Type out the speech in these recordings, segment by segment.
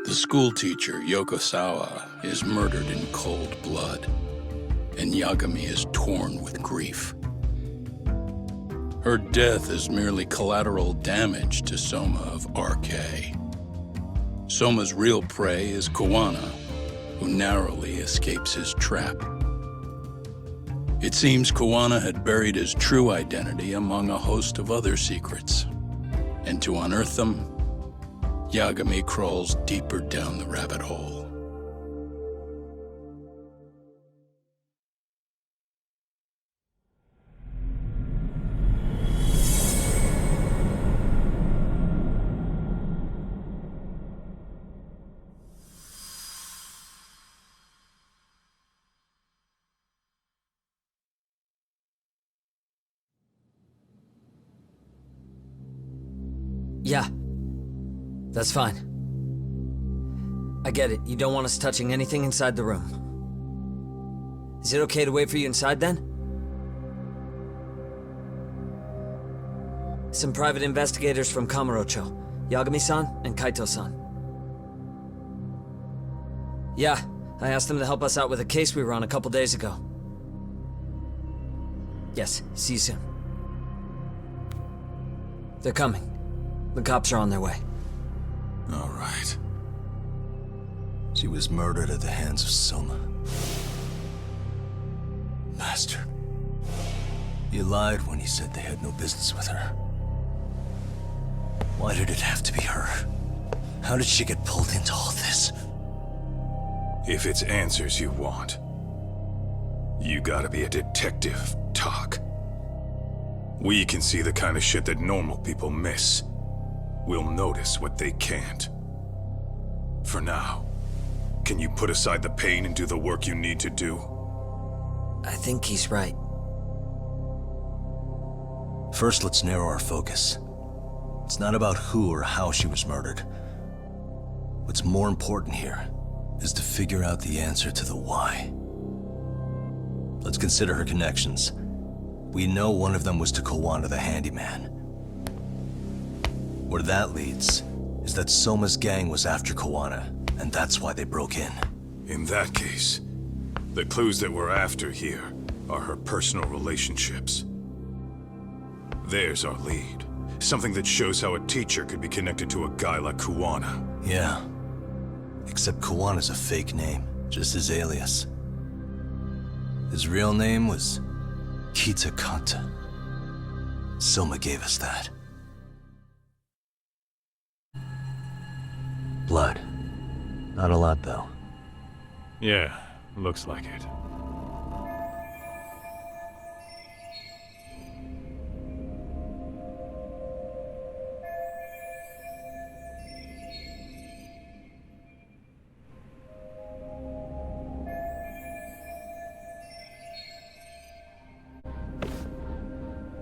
The schoolteacher, Yokosawa, is murdered in cold blood, and Yagami is torn with grief. Her death is merely collateral damage to Soma of RK. Soma's real prey is Kawana, who narrowly escapes his trap. It seems Kawana had buried his true identity among a host of other secrets, and to unearth them, Yagami crawls deeper down the rabbit hole. Yeah, that's fine. I get it, you don't want us touching anything inside the room. Is it okay to wait for you inside then? Some private investigators from Kamurocho, Yagami-san and Kaito-san. Yeah, I asked them to help us out with a case we were on a couple days ago. Yes, see you soon. They're coming. The cops are on their way. All right. She was murdered at the hands of Soma. Bastard. You lied when you said they had no business with her. Why did it have to be her? How did she get pulled into all this? If it's answers you want, you gotta be a detective, Talk. We can see the kind of shit that normal people miss. We'll notice what they can't. For now, can you put aside the pain and do the work you need to do? I think he's right. First, let's narrow our focus. It's not about who or how she was murdered. What's more important here is to figure out the answer to the why. Let's consider her connections. We know one of them was to Kawana the handyman. Where that leads is that Soma's gang was after Kawana, and that's why they broke in. In that case, the clues that we're after here are her personal relationships. There's our lead. Something that shows how a teacher could be connected to a guy like Kawana. Yeah. Except Kawana's a fake name, just his alias. His real name was Kitakata. Soma gave us that. Blood. Not a lot, though. Yeah, looks like it.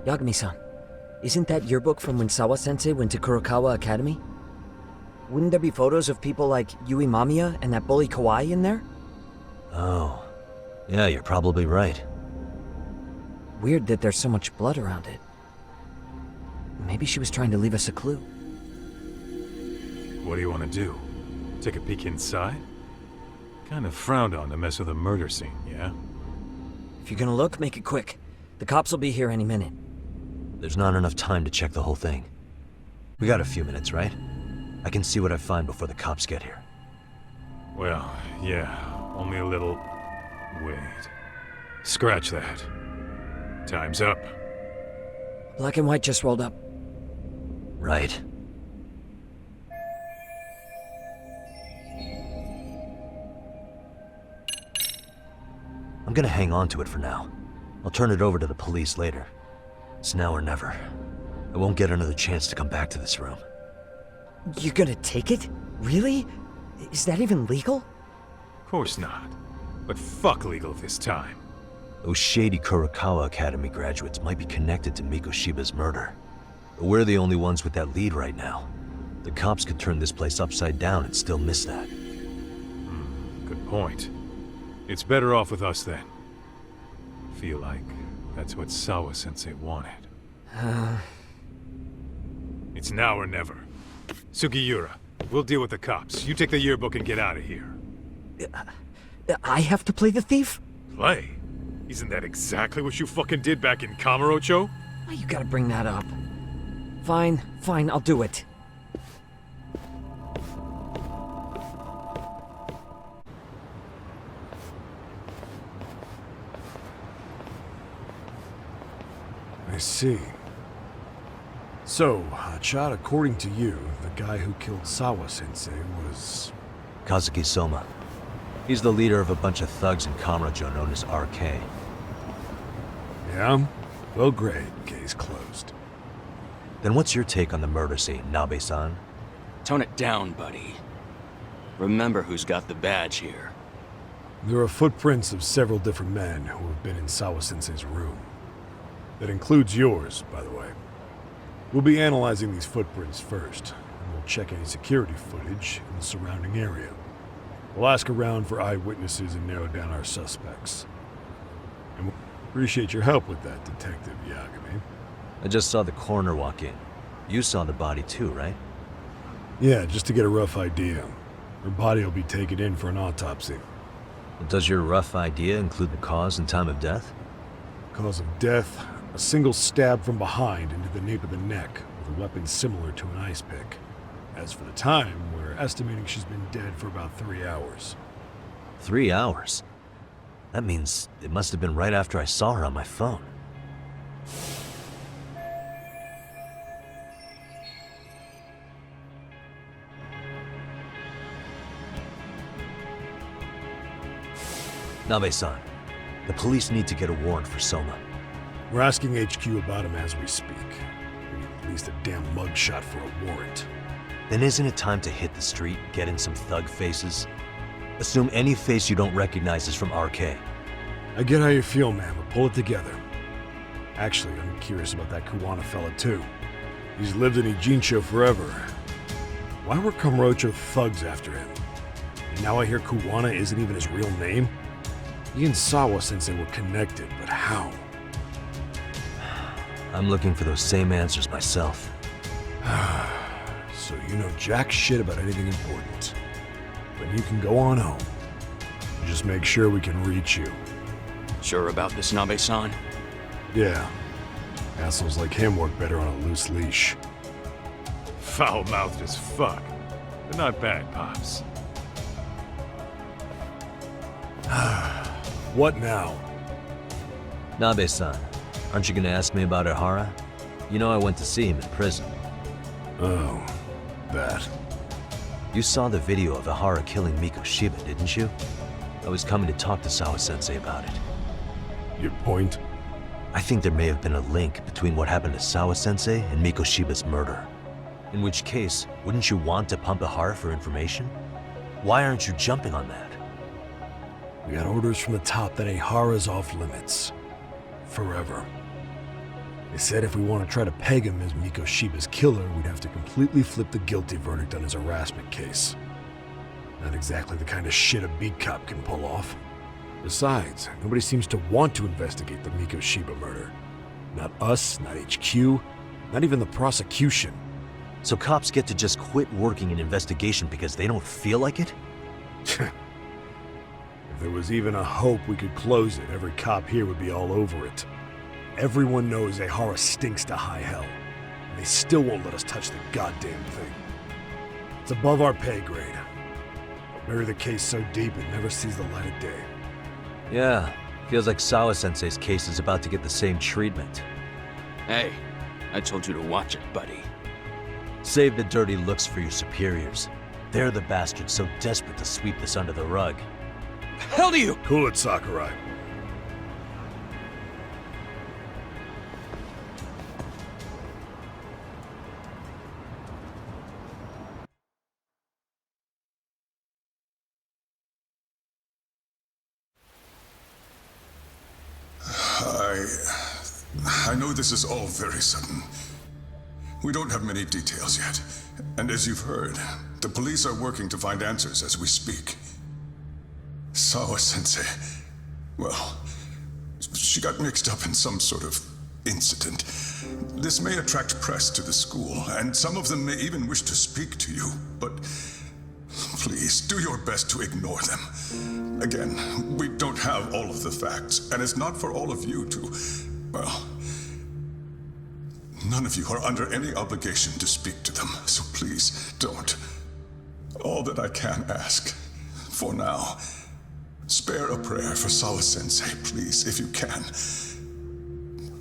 Yagami-san, isn't that your book from when Sawa-sensei went to Kurokawa Academy? Wouldn't there be photos of people like Yui Mamiya and that bully Kawai in there? Oh. Yeah, you're probably right. Weird that there's so much blood around it. Maybe she was trying to leave us a clue. What do you want to do? Take a peek inside? Kind of frowned on to mess with a murder scene, yeah? If you're gonna look, make it quick. The cops will be here any minute. There's not enough time to check the whole thing. We got a few minutes, right? I can see what I find before the cops get here. Well, yeah, only a little... Wait. Scratch that. Time's up. Black and white just rolled up. Right. I'm gonna hang on to it for now. I'll turn it over to the police later. It's now or never. I won't get another chance to come back to this room. You're gonna take it? Really? Is that even legal? Of course not. But fuck legal this time. Those shady Kurokawa Academy graduates might be connected to Mikoshiba's murder. But we're the only ones with that lead right now. The cops could turn this place upside down and still miss that. Good point. It's better off with us then. Feel like that's what Sawa-sensei wanted. It's now or never. Sugiura, We'll deal with the cops. You take the yearbook and get out of here. I have to play the thief? Play? Isn't that exactly what you fucking did back in Kamurocho? Why you gotta bring that up? Fine, I'll do it. I see. So, Hotshot, according to you, the guy who killed Sawa-sensei was... Kazuki Soma. He's the leader of a bunch of thugs in Kamurocho known as RK. Yeah? Well, great. Case closed. Then what's your take on the murder scene, Nabe-san? Tone it down, buddy. Remember who's got the badge here. There are footprints of several different men who have been in Sawa-sensei's room. That includes yours, by the way. We'll be analyzing these footprints first, and we'll check any security footage in the surrounding area. We'll ask around for eyewitnesses and narrow down our suspects. And we'll appreciate your help with that, Detective Yagami. I just saw the coroner walk in. You saw the body too, right? Yeah, just to get a rough idea. Her body will be taken in for an autopsy. Does your rough idea include the cause and time of death? Cause of death, a single stab from behind into the nape of the neck with a weapon similar to an ice pick. As for the time, we're estimating she's been dead for about 3 hours. 3 hours? That means it must have been right after I saw her on my phone. Nabe-san, the police need to get a warrant for Soma. We're asking HQ about him as we speak. We need at least a damn mugshot for a warrant. Then isn't it time to hit the street, get in some thug faces? Assume any face you don't recognize is from RK. I get how you feel, man, but pull it together. Actually, I'm curious about that Kuwana fella, too. He's lived in Ijincho forever. Why were Kamurocho thugs after him? And now I hear Kuwana isn't even his real name? He and Sawa-sensei were connected, but how? I'm looking for those same answers myself. So you know jack shit about anything important. But you can go on home. Just make sure we can reach you. Sure about this, Nabe-san? Yeah. Assholes like him work better on a loose leash. Foul-mouthed as fuck. But not bad, Pops. What now? Nabe-san, aren't you gonna ask me about Ehara? You know I went to see him in prison. Oh, that. You saw the video of Ehara killing Mikoshiba, didn't you? I was coming to talk to Sawa-sensei about it. Your point? I think there may have been a link between what happened to Sawa-sensei and Mikoshiba's murder. In which case, wouldn't you want to pump Ehara for information? Why aren't you jumping on that? We got orders from the top that Ehara's off limits. Forever. They said if we want to try to peg him as Mikoshiba's killer, we'd have to completely flip the guilty verdict on his harassment case. Not exactly the kind of shit a beat cop can pull off. Besides, nobody seems to want to investigate the Mikoshiba murder. Not us, not HQ, not even the prosecution. So cops get to just quit working an investigation because they don't feel like it? If there was even a hope we could close it, every cop here would be all over it. Everyone knows Ehara stinks to high hell, and they still won't let us touch the goddamn thing. It's above our pay grade. Bury the case so deep it never sees the light of day. Yeah, feels like Sawa-sensei's case is about to get the same treatment. Hey, I told you to watch it, buddy. Save the dirty looks for your superiors. They're the bastards so desperate to sweep this under the rug. Hell do you? Cool it, Sakurai. I know this is all very sudden. We don't have many details yet. And as you've heard, the police are working to find answers as we speak. Sawa-sensei, well, she got mixed up in some sort of incident. This may attract press to the school, and some of them may even wish to speak to you, but please do your best to ignore them. Again, we don't have all of the facts, and it's not for all of you to, well, none of you are under any obligation to speak to them, so please don't. All that I can ask, for now, spare a prayer for Sawa-sensei, please, if you can.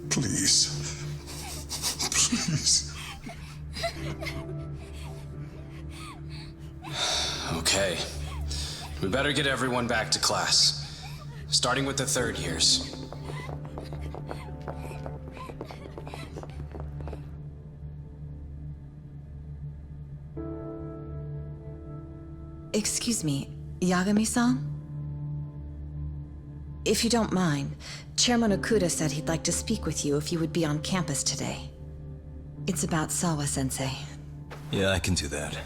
Please. Please. Okay. We better get everyone back to class. Starting with the third years. Excuse me, Yagami-san? If you don't mind, Chairman Okuda said he'd like to speak with you if you would be on campus today. It's about Sawa-sensei. Yeah, I can do that.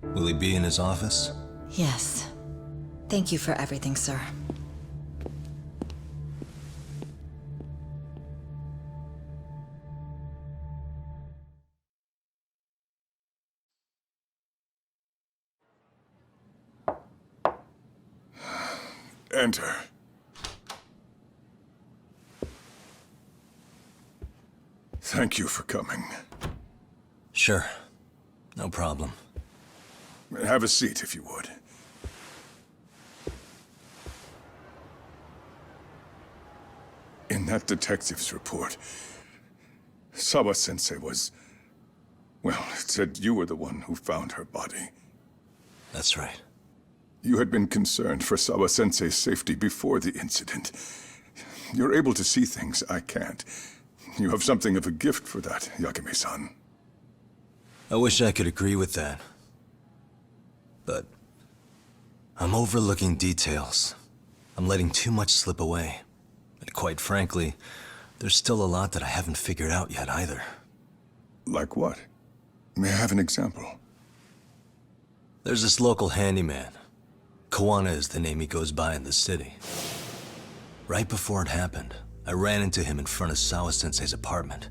Will he be in his office? Yes. Thank you for everything, sir. Enter. Thank you for coming. Sure. No problem. Have a seat, if you would. In that detective's report, Sawa-sensei was... well, it said you were the one who found her body. That's right. You had been concerned for Sawa-sensei's safety before the incident. You're able to see things I can't. You have something of a gift for that, Yagami-san. I wish I could agree with that. But I'm overlooking details. I'm letting too much slip away. And quite frankly, there's still a lot that I haven't figured out yet either. Like what? May I have an example? There's this local handyman. Kawana is the name he goes by in the city. Right before it happened, I ran into him in front of Sawa-sensei's apartment.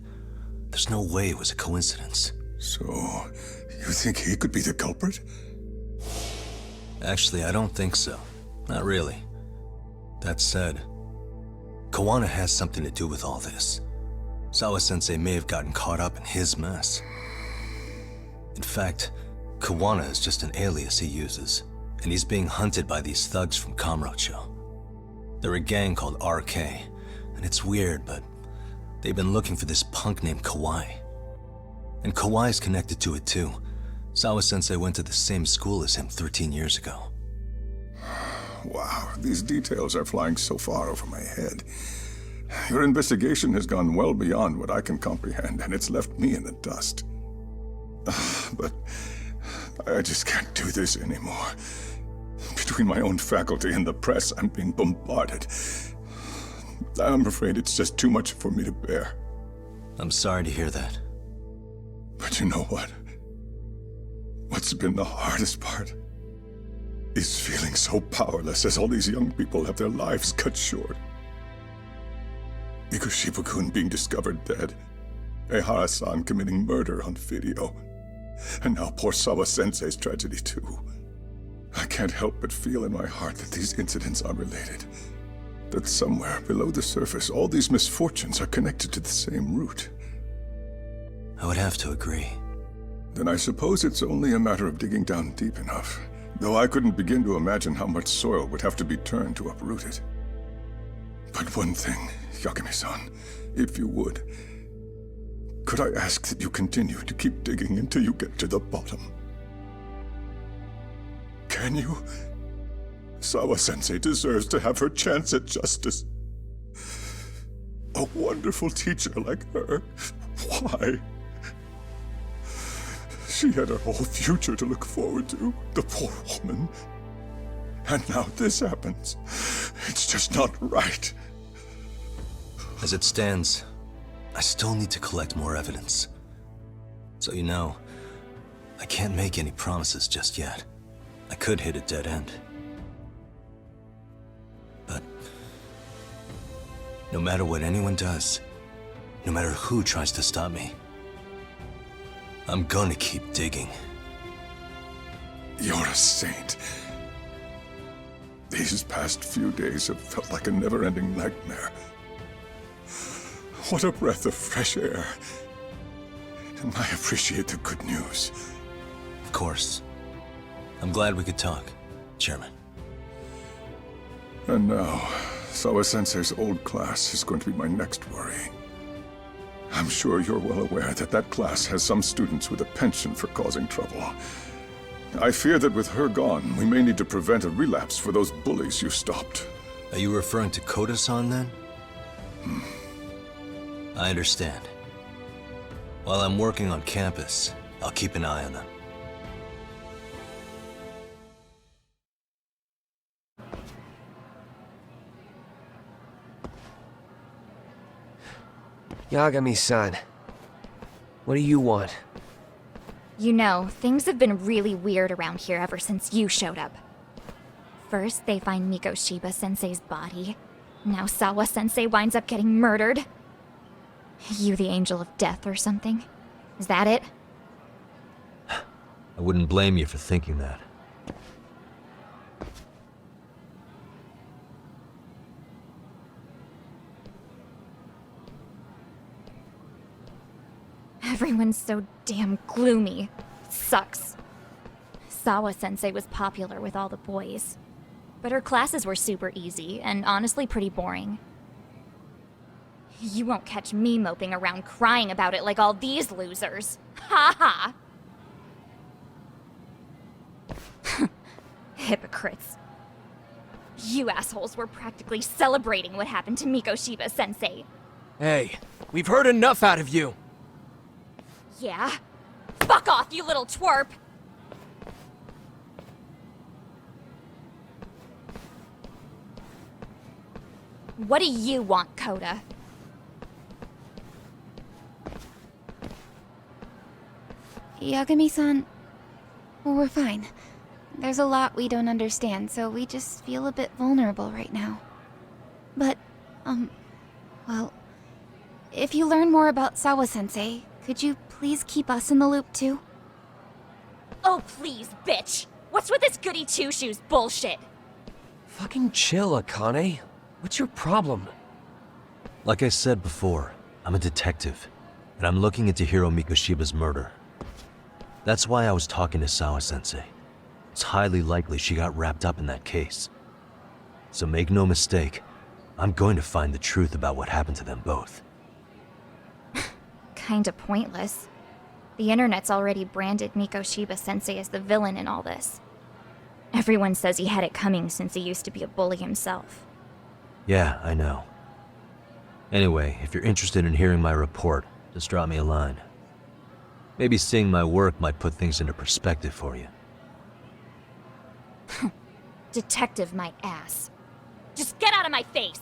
There's no way it was a coincidence. So, you think he could be the culprit? Actually, I don't think so. Not really. That said, Kawana has something to do with all this. Sawa-sensei may have gotten caught up in his mess. In fact, Kawana is just an alias he uses, and he's being hunted by these thugs from Kamurocho. They're a gang called RK, and it's weird, but they've been looking for this punk named Kawai. And Kawai's connected to it too. Sawa-sensei went to the same school as him 13 years ago. Wow, these details are flying so far over my head. Your investigation has gone well beyond what I can comprehend, and it's left me in the dust. But I just can't do this anymore. Between my own faculty and the press, I'm being bombarded. I'm afraid it's just too much for me to bear. I'm sorry to hear that. But you know what? What's been the hardest part is feeling so powerless as all these young people have their lives cut short. Mikoshima-kun being discovered dead, Ehara-san committing murder on video, and now poor Sawa-sensei's tragedy too. I can't help but feel in my heart that these incidents are related. That somewhere below the surface, all these misfortunes are connected to the same root. I would have to agree. Then I suppose it's only a matter of digging down deep enough. Though I couldn't begin to imagine how much soil would have to be turned to uproot it. But one thing, Yagami-san, if you would, could I ask that you continue to keep digging until you get to the bottom? Can you? Sawa-sensei deserves to have her chance at justice. A wonderful teacher like her. Why? She had her whole future to look forward to, the poor woman. And now this happens. It's just not right. As it stands, I still need to collect more evidence. So you know, I can't make any promises just yet. I could hit a dead end. But no matter what anyone does, No matter who tries to stop me, I'm gonna keep digging. You're a saint. These past few days have felt like a never-ending nightmare. What a breath of fresh air. And I appreciate the good news. Of course. I'm glad we could talk, Chairman. And now, Sawa-sensei's old class is going to be my next worry. I'm sure you're well aware that that class has some students with a penchant for causing trouble. I fear that with her gone, we may need to prevent a relapse for those bullies you stopped. Are you referring to Koda-san, then? I understand. While I'm working on campus, I'll keep an eye on them. Yagami-san, what do you want? You know, things have been really weird around here ever since you showed up. First, they find Mikoshiba-sensei's body. Now Sawa-sensei winds up getting murdered. You the angel of death or something? Is that it? I wouldn't blame you for thinking that. Everyone's so damn gloomy. It sucks. Sawa-sensei was popular with all the boys. But her classes were super easy, and honestly pretty boring. You won't catch me moping around crying about it like all these losers. Ha ha! Hypocrites. You assholes were practically celebrating what happened to Mikoshiba-sensei. Hey, we've heard enough out of you. Yeah? Fuck off, you little twerp! What do you want, Koda? Yagami-san, we're fine. There's a lot we don't understand, so we just feel a bit vulnerable right now. But, well, if you learn more about Sawa-sensei, could you please keep us in the loop too? Oh, please, bitch! What's with this goody two-shoes bullshit? Fucking chill, Akane. What's your problem? Like I said before, I'm a detective, and I'm looking into Hiro Mikoshiba's murder. That's why I was talking to Sawa-sensei. It's highly likely she got wrapped up in that case. So make no mistake, I'm going to find the truth about what happened to them both. Kinda pointless. The internet's already branded Mikoshiba-sensei as the villain in all this. Everyone says he had it coming since he used to be a bully himself. Yeah, I know. Anyway, if you're interested in hearing my report, just drop me a line. Maybe seeing my work might put things into perspective for you. Detective my ass. Just get out of my face!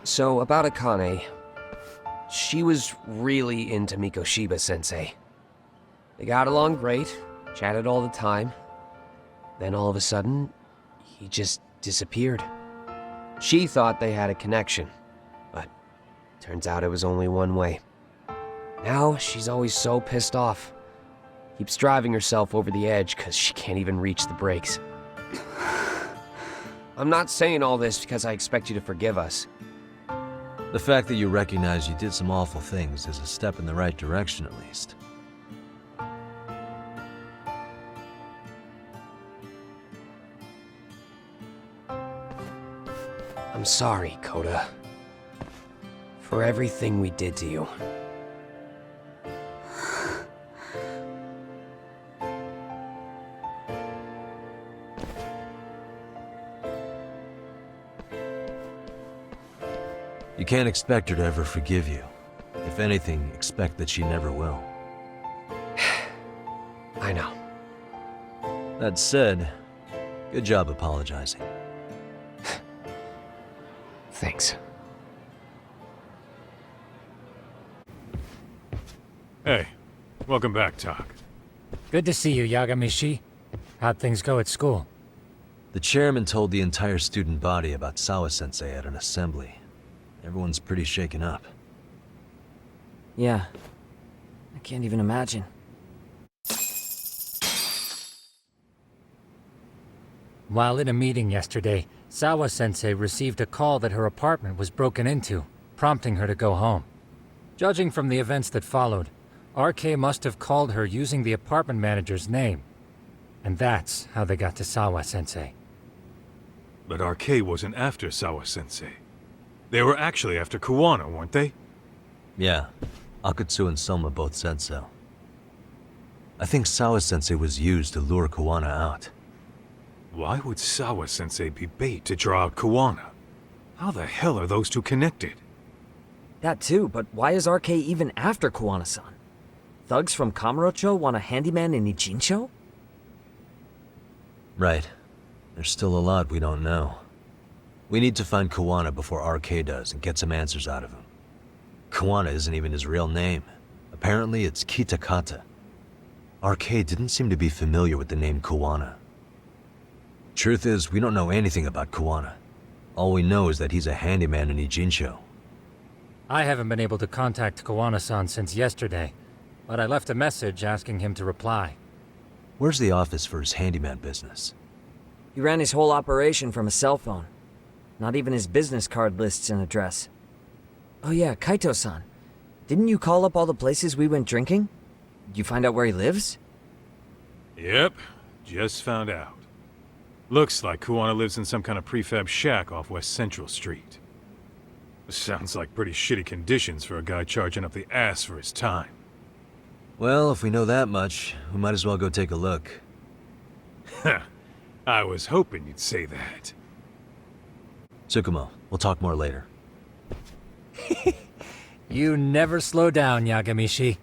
So, about Akane. She was really into Mikoshiba-sensei. They got along great, chatted all the time. Then all of a sudden, he just disappeared. She thought they had a connection, but turns out it was only one way. Now, she's always so pissed off. Keeps driving herself over the edge because she can't even reach the brakes. I'm not saying all this because I expect you to forgive us. The fact that you recognize you did some awful things is a step in the right direction, at least. I'm sorry, Koda. For everything we did to you. You can't expect her to ever forgive you. If anything, expect that she never will. I know. That said, good job apologizing. Thanks. Hey, welcome back, Tak. Good to see you, Yagami-shi. How'd things go at school? The chairman told the entire student body about Sawa-sensei at an assembly. Everyone's pretty shaken up. Yeah. I can't even imagine. While in a meeting yesterday, Sawa-sensei received a call that her apartment was broken into, prompting her to go home. Judging from the events that followed, RK must have called her using the apartment manager's name. And that's how they got to Sawa-sensei. But RK wasn't after Sawa-sensei. They were actually after Kuwana, weren't they? Yeah. Akutsu and Soma both said so. I think Sawa-sensei was used to lure Kuwana out. Why would Sawa-sensei be bait to draw out Kuwana? How the hell are those two connected? That too, but why is RK even after Kuwana-san? Thugs from Kamurocho want a handyman in Ijincho? Right. There's still a lot we don't know. We need to find Kuwana before RK does and get some answers out of him. Kuwana isn't even his real name. Apparently it's Kitakata. RK didn't seem to be familiar with the name Kuwana. Truth is, we don't know anything about Kuwana. All we know is that he's a handyman in Ijincho. I haven't been able to contact Kuwana-san since yesterday, but I left a message asking him to reply. Where's the office for his handyman business? He ran his whole operation from a cell phone. Not even his business card lists an address. Oh yeah, Kaito-san. Didn't you call up all the places we went drinking? Did you find out where he lives? Yep, just found out. Looks like Kuwana lives in some kind of prefab shack off West Central Street. Sounds like pretty shitty conditions for a guy charging up the ass for his time. Well, if we know that much, we might as well go take a look. I was hoping you'd say that. Tsukumo, we'll talk more later. You never slow down, Yagamishi.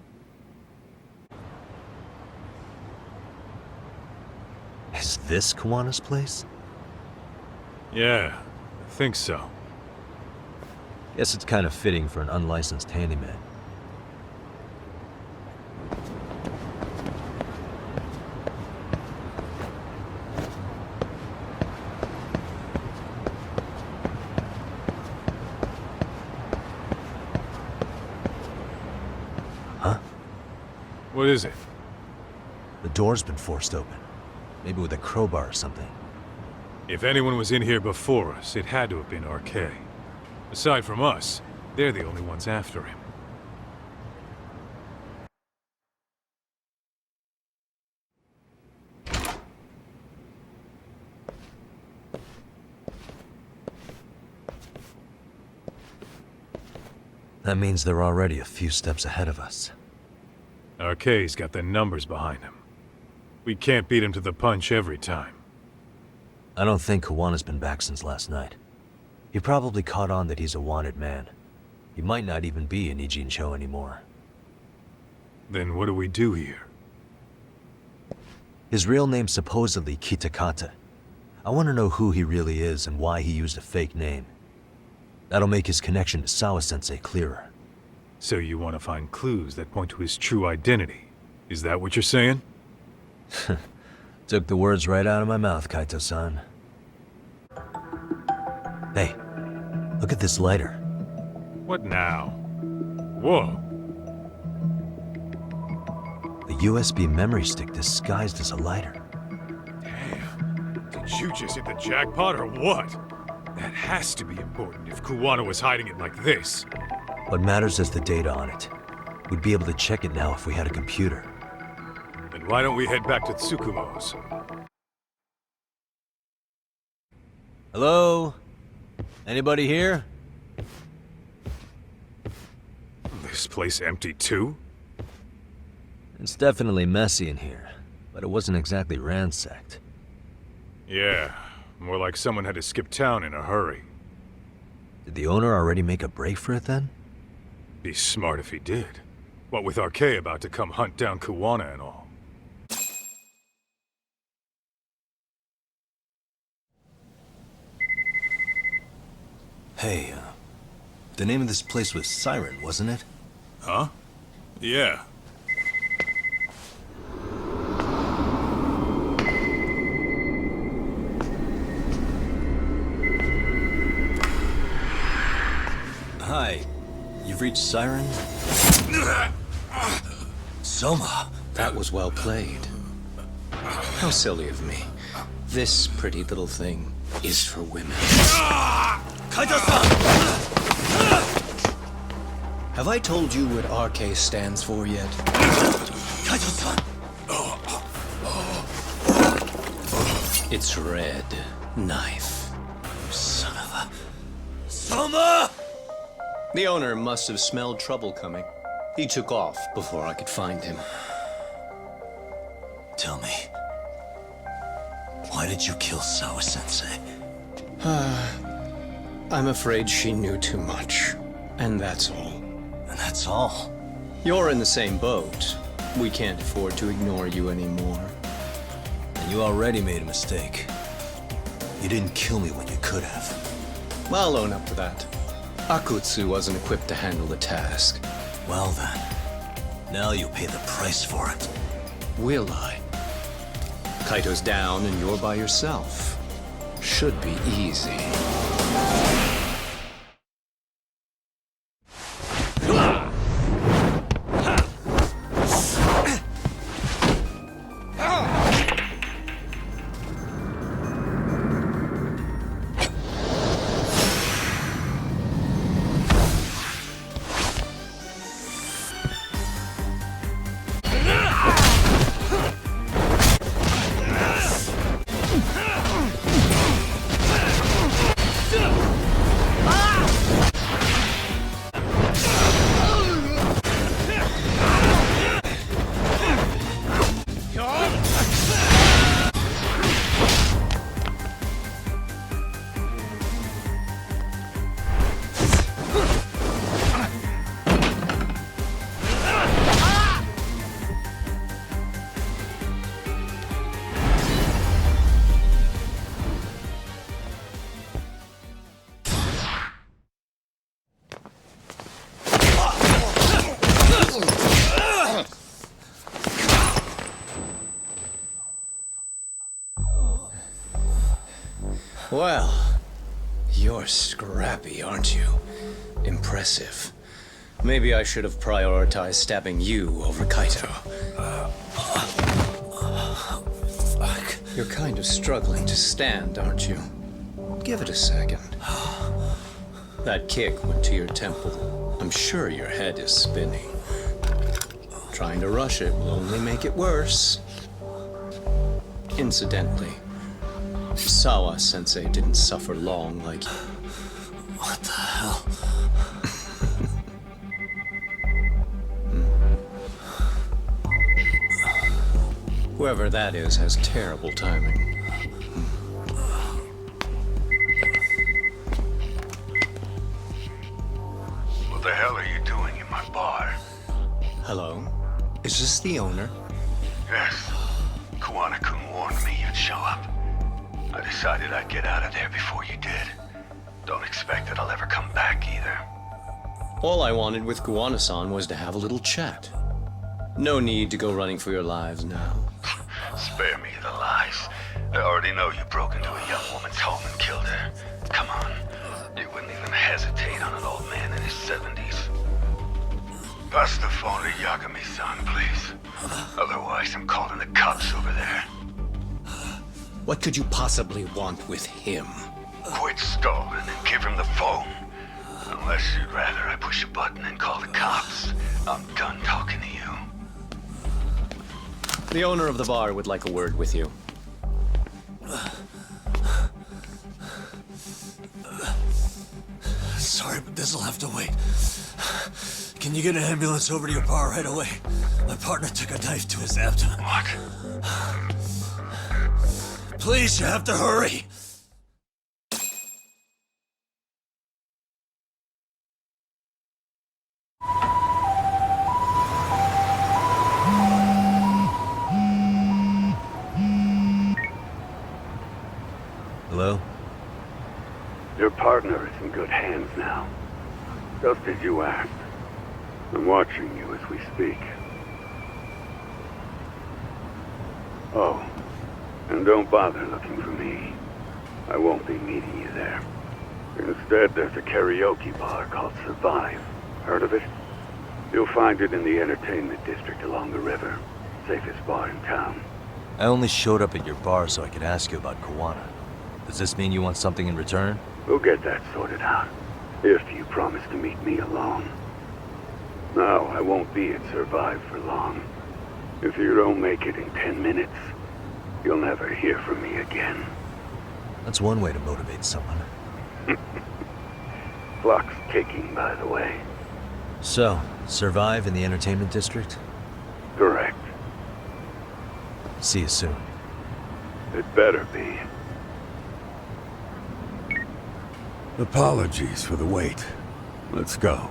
Is this Kuwana's place? Yeah, I think so. Guess it's kind of fitting for an unlicensed handyman. Huh? What is it? The door's been forced open. Maybe with a crowbar or something. If anyone was in here before us, it had to have been RK. Aside from us, they're the only ones after him. That means they're already a few steps ahead of us. RK's got the numbers behind him. We can't beat him to the punch every time. I don't think Kuwana's been back since last night. He probably caught on that he's a wanted man. He might not even be in Ijincho anymore. Then what do we do here? His real name's supposedly Kitakata. I want to know who he really is and why he used a fake name. That'll make his connection to Sawa-sensei clearer. So you want to find clues that point to his true identity? Is that what you're saying? Took the words right out of my mouth, Kaito-san. Hey, look at this lighter. What now? Whoa. A USB memory stick disguised as a lighter. Damn. Did you just hit the jackpot or what? That has to be important if Kuwana was hiding it like this. What matters is the data on it. We'd be able to check it now if we had a computer. Then why don't we head back to Tsukumo's? Hello? Anybody here? This place empty too? It's definitely messy in here, but it wasn't exactly ransacked. Yeah, more like someone had to skip town in a hurry. Did the owner already make a break for it then? Be smart if he did. What with RK about to come hunt down Kuwana and all. Hey, the name of this place was Siren, wasn't it? Huh? Yeah. Hi. You've reached Siren? Soma. That was well played. How silly of me. This pretty little thing is for women. Kaito-san! Have I told you what RK stands for yet? Kaito-san! It's Red Knife. Son of a... Soma! The owner must have smelled trouble coming. He took off before I could find him. Tell me, why did you kill Sawa-sensei? I'm afraid she knew too much. And that's all. And that's all? You're in the same boat. We can't afford to ignore you anymore. And you already made a mistake. You didn't kill me when you could have. I'll own up to that. Akutsu wasn't equipped to handle the task. Well then, now you'll pay the price for it. Will I? Kaito's down and you're by yourself. Should be easy. Well, you're scrappy, aren't you? Impressive. Maybe I should have prioritized stabbing you over Kaito. Fuck. You're kind of struggling to stand, aren't you? Give it a second. That kick went to your temple. I'm sure your head is spinning. Trying to rush it will only make it worse. Incidentally, Sawa-sensei didn't suffer long like you. What the hell? Whoever that is has terrible timing. What the hell are you doing in my bar? Hello? Is this the owner? Yes. Kuwana-kun warned me you'd show up. I decided I'd get out of there before you did. Don't expect that I'll ever come back either. All I wanted with Kuwana-san was to have a little chat. No need to go running for your lives now. Spare me the lies. I already know you broke into a young woman's home and killed her. Come on. You wouldn't even hesitate on an old man in his 70s. Pass the phone to Yagami-san, please. Otherwise, I'm calling the cops over there. What could you possibly want with him? Quit stalling and give him the phone. Unless you'd rather I push a button and call the cops. I'm done talking to you. The owner of the bar would like a word with you. Sorry, but this'll have to wait. Can you get an ambulance over to your bar right away? My partner took a knife to his abdomen. What? Please, you have to hurry! Hello? Your partner is in good hands now. Just as you asked. I'm watching you as we speak. Oh, and don't bother looking for me. I won't be meeting you there. Instead, there's a karaoke bar called Survive. Heard of it? You'll find it in the entertainment district along the river. Safest bar in town. I only showed up at your bar so I could ask you about Kawana. Does this mean you want something in return? We'll get that sorted out. If you promise to meet me alone. No, I won't be at Survive for long. If you don't make it in 10 minutes, you'll never hear from me again. That's one way to motivate someone. Clock's ticking, by the way. So, Survive in the entertainment district? Correct. See you soon. It better be. Apologies for the wait. Let's go.